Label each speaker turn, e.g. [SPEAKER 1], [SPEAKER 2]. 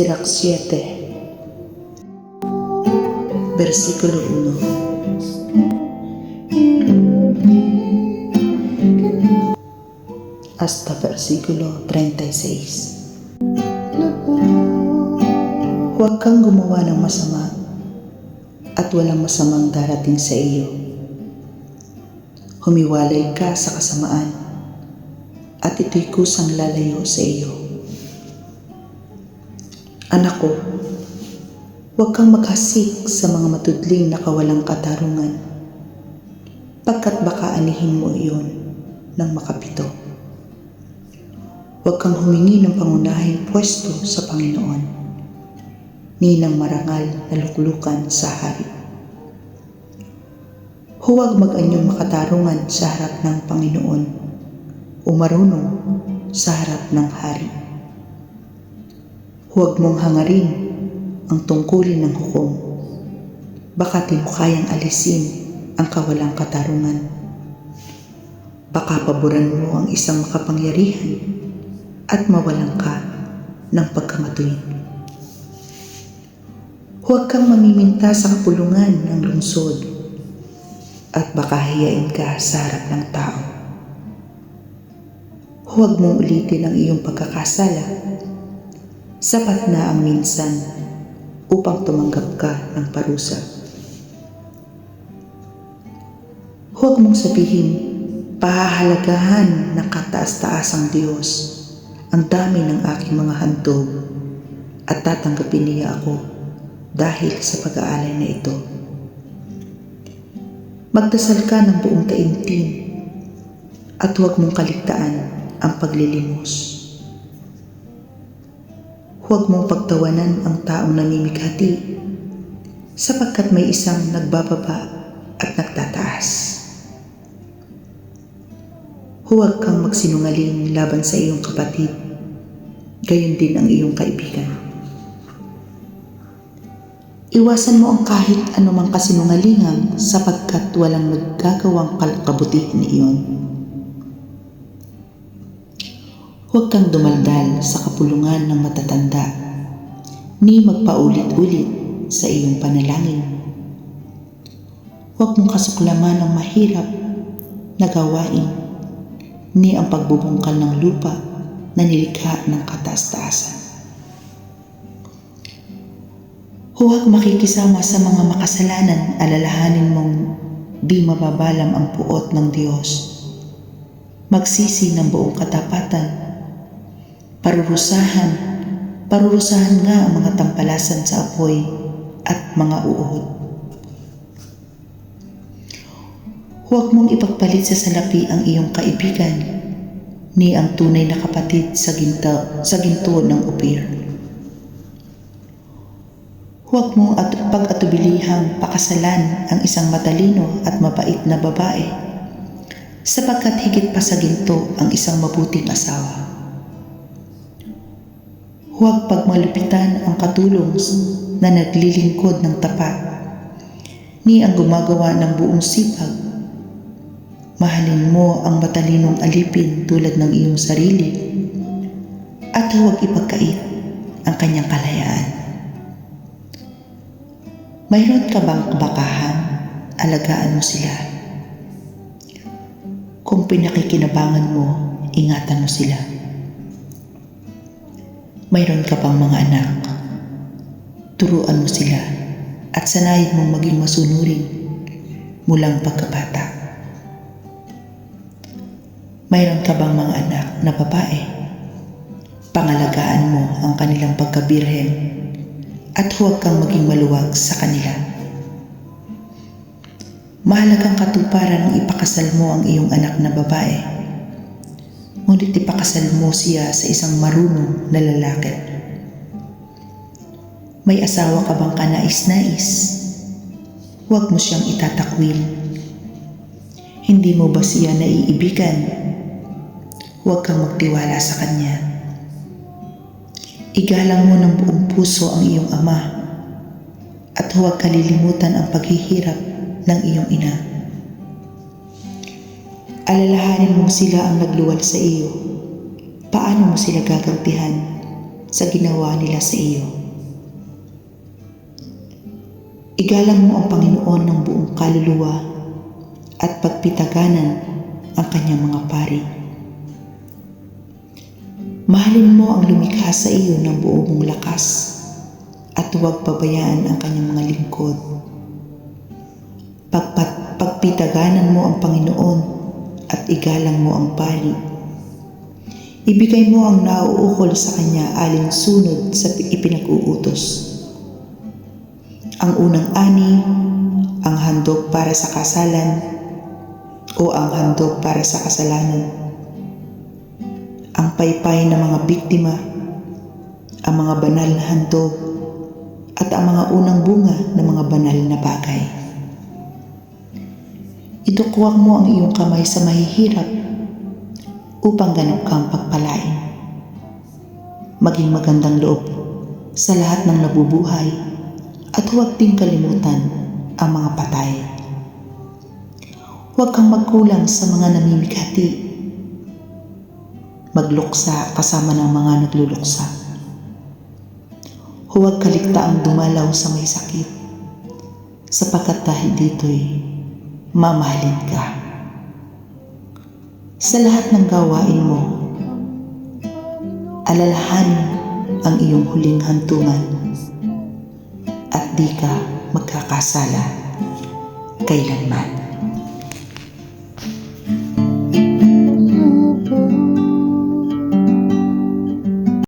[SPEAKER 1] Sirach 7, versikulo 1 hasta versikulo 36. Huwag kang gumawa ng masama at walang masamang darating sa iyo. Humiwalay ka sa kasamaan at ito'y kusang lalayo sa iyo. Anak ko, huwag kang maghasik sa mga matudling na kawalang katarungan, pagkat baka anihin mo iyon ng makapito. Huwag kang humingi ng pangunahing pwesto sa Panginoon, ni ng marangal na luklukan sa hari. Huwag mag-anyong makatarungan sa harap ng Panginoon o marunong sa harap ng hari. Huwag mong hangarin ang tungkulin ng hukom, baka di mo kayang alisin ang kawalang katarungan. Baka paboran mo ang isang makapangyarihan at mawalan ka ng pagkamatuwid. Huwag kang mamiminta sa kapulungan ng lungsod at baka hiyain ka sa harap ng tao. Huwag mong ulitin ang iyong pagkakasala. Sapat na ang minsan upang tumanggap ka ng parusa. Huwag mong sabihin, pahahalagahan ng kataas-taasang Diyos ang dami ng aking mga handog at tatanggapin niya ako dahil sa pag-aalay na ito. Magdasal ka ng buong taimtim at huwag mong kaligtaan ang paglilimos. Huwag mong pagtawanan ang taong namimighati, sapagkat may isang nagbababa at nagtataas. Huwag kang magsinungaling laban sa iyong kapatid, gayon din ang iyong kaibigan. Iwasan mo ang kahit anumang kasinungalingan, sapagkat walang nagagawang kabutihan iyon. Huwag kang dumaldal sa kapulungan ng matatanda, ni magpaulit-ulit sa iyong panalangin. Huwag mong kasuklaman ang mahirap na gawain, ni ang pagbubungkal ng lupa na nilikha ng kataas-taasan. Huwag makikisama sa mga makasalanan, alalahanin mong di mababalam ang puot ng Diyos. Magsisi ng buong katapatan. Parurusahan nga ang mga tampalasan sa apoy at mga uuhod. Huwag mong ipagpalit sa salapi ang iyong kaibigan, ni ang tunay na kapatid sa ginto ng upir. Huwag mong pag-atubilihang pakasalan ang isang matalino at mabait na babae, sapagkat higit pa sa ginto ang isang mabuting asawa. Huwag pagmalupitan ang katulong na naglilingkod ng tapat, ni ang gumagawa ng buong sipag. Mahalin mo ang matalinong alipin tulad ng iyong sarili, at huwag ipagkait ang kanyang kalayaan. Mayroon ka bang kabakahan? Alagaan mo sila. Kung pinakikinabangan mo, ingatan mo sila. Mayroon ka pang mga anak, turuan mo sila at sanayin mong maging masunurin mulang pagkabata. Mayroon ka bang mga anak na babae, pangalagaan mo ang kanilang pagkabirhen at huwag kang maging maluwag sa kanila. Mahalagang katuparan ang ipakasal mo ang iyong anak na babae, ngunit ipakasal mo siya sa isang marunong na lalaki. May asawa ka bang kanais-nais? Huwag mo siyang itatakwil. Hindi mo ba siya naiibigan? Huwag kang magtiwala sa kanya. Igalang mo ng buong puso ang iyong ama, at huwag kalilimutan ang paghihirap ng iyong ina. Alalahanin mo sila ang nagluwal sa iyo. Paano mo sila gagantihan? sa ginawa nila sa iyo. Igalang mo ang Panginoon ng buong kaluluwa at pagpitaganan ang kanyang mga pari. Mahalin mo ang lumikha sa iyo ng buong mong lakas at huwag pabayaan ang kanyang mga lingkod. Pagpitaganan mo ang Panginoon at igalang mo ang pari. Ibigay mo ang nauukol sa kanya alinsunod sa ipinag-uutos. Ang unang ani, ang handog para sa kasalan o ang handog para sa kasalanan. Ang paypay ng mga biktima, ang mga banal na handog at ang mga unang bunga ng mga banal na bagay. Idukwak mo ang iyong kamay sa mahihirap upang ganap kang pagpalain. Maging magandang loob sa lahat ng nabubuhay at huwag ding kalimutan ang mga patay. Huwag kang magkulang sa mga namimighati. Magluksa kasama ng mga nagluluksa. Huwag kaligtaang dumalaw sa may sakit, sapagkat dahil dito'y mamahalin ka. Sa lahat ng gawain mo, alalahanin ang iyong huling hantungan at di ka magkakasala kailanman.